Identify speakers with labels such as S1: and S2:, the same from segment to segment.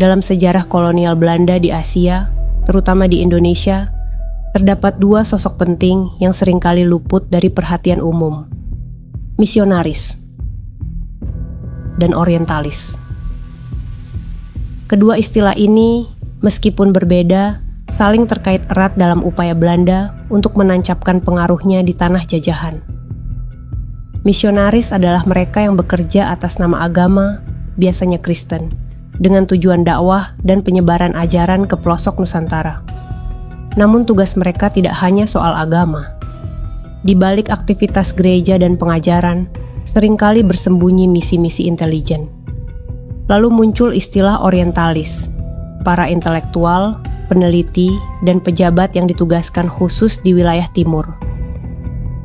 S1: Dalam sejarah kolonial Belanda di Asia, terutama di Indonesia, terdapat dua sosok penting yang seringkali luput dari perhatian umum: misionaris dan orientalis. Kedua istilah ini, meskipun berbeda, saling terkait erat dalam upaya Belanda untuk menancapkan pengaruhnya di tanah jajahan. Misionaris adalah mereka yang bekerja atas nama agama, biasanya Kristen, dengan tujuan dakwah dan penyebaran ajaran ke pelosok Nusantara. Namun tugas mereka tidak hanya soal agama. Di balik aktivitas gereja dan pengajaran, seringkali bersembunyi misi-misi intelijen. Lalu muncul istilah orientalis, para intelektual, peneliti, dan pejabat yang ditugaskan khusus di wilayah timur.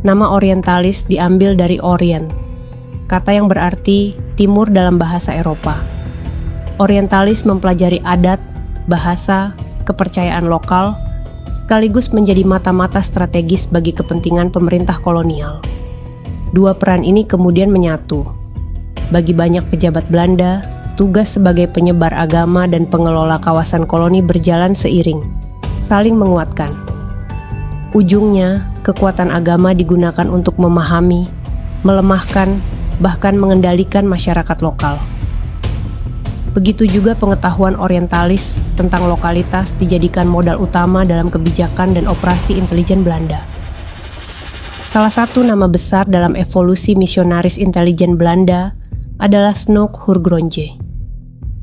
S1: Nama orientalis diambil dari Orient, kata yang berarti timur dalam bahasa Eropa. Orientalis mempelajari adat, bahasa, kepercayaan lokal, sekaligus menjadi mata-mata strategis bagi kepentingan pemerintah kolonial. Dua peran ini kemudian menyatu. Bagi banyak pejabat Belanda, tugas sebagai penyebar agama dan pengelola kawasan koloni berjalan seiring, saling menguatkan. Ujungnya, kekuatan agama digunakan untuk memahami, melemahkan, bahkan mengendalikan masyarakat lokal. Begitu juga pengetahuan orientalis tentang lokalitas dijadikan modal utama dalam kebijakan dan operasi intelijen Belanda. Salah satu nama besar dalam evolusi misionaris intelijen Belanda adalah Snoek Hurgronje.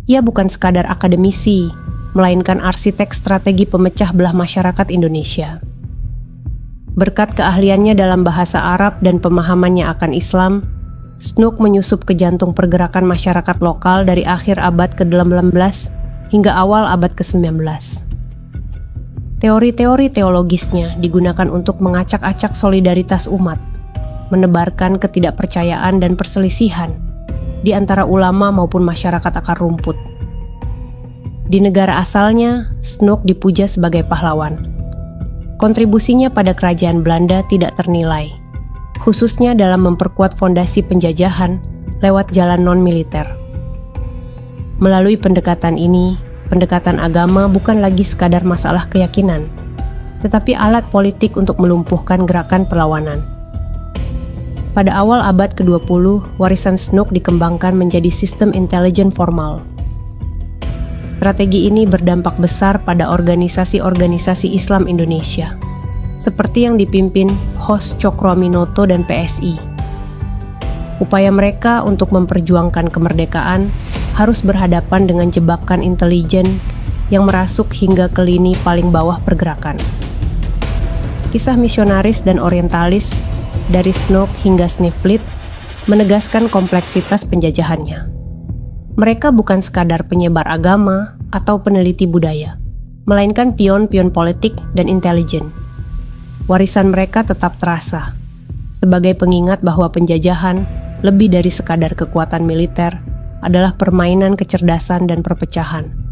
S1: Ia bukan sekadar akademisi, melainkan arsitek strategi pemecah belah masyarakat Indonesia. Berkat keahliannya dalam bahasa Arab dan pemahamannya akan Islam, Snoek menyusup ke jantung pergerakan masyarakat lokal dari akhir abad ke-18 hingga awal abad ke-19. Teori-teori teologisnya digunakan untuk mengacak-acak solidaritas umat, menebarkan ketidakpercayaan dan perselisihan di antara ulama maupun masyarakat akar rumput. Di negara asalnya, Snoek dipuja sebagai pahlawan. Kontribusinya pada kerajaan Belanda tidak ternilai, khususnya dalam memperkuat fondasi penjajahan lewat jalan non-militer. Melalui pendekatan ini, pendekatan agama bukan lagi sekadar masalah keyakinan, tetapi alat politik untuk melumpuhkan gerakan perlawanan. Pada awal abad ke-20, warisan Snoek dikembangkan menjadi sistem intelijen formal. Strategi ini berdampak besar pada organisasi-organisasi Islam Indonesia, seperti yang dipimpin Hos Cokroaminoto dan PSI. Upaya mereka untuk memperjuangkan kemerdekaan harus berhadapan dengan jebakan intelijen yang merasuk hingga ke lini paling bawah pergerakan. Kisah misionaris dan orientalis dari Snoek hingga Sneflit menegaskan kompleksitas penjajahannya. Mereka bukan sekadar penyebar agama atau peneliti budaya, melainkan pion-pion politik dan intelijen. Warisan mereka tetap terasa sebagai pengingat bahwa penjajahan, lebih dari sekadar kekuatan militer, adalah permainan kecerdasan dan perpecahan.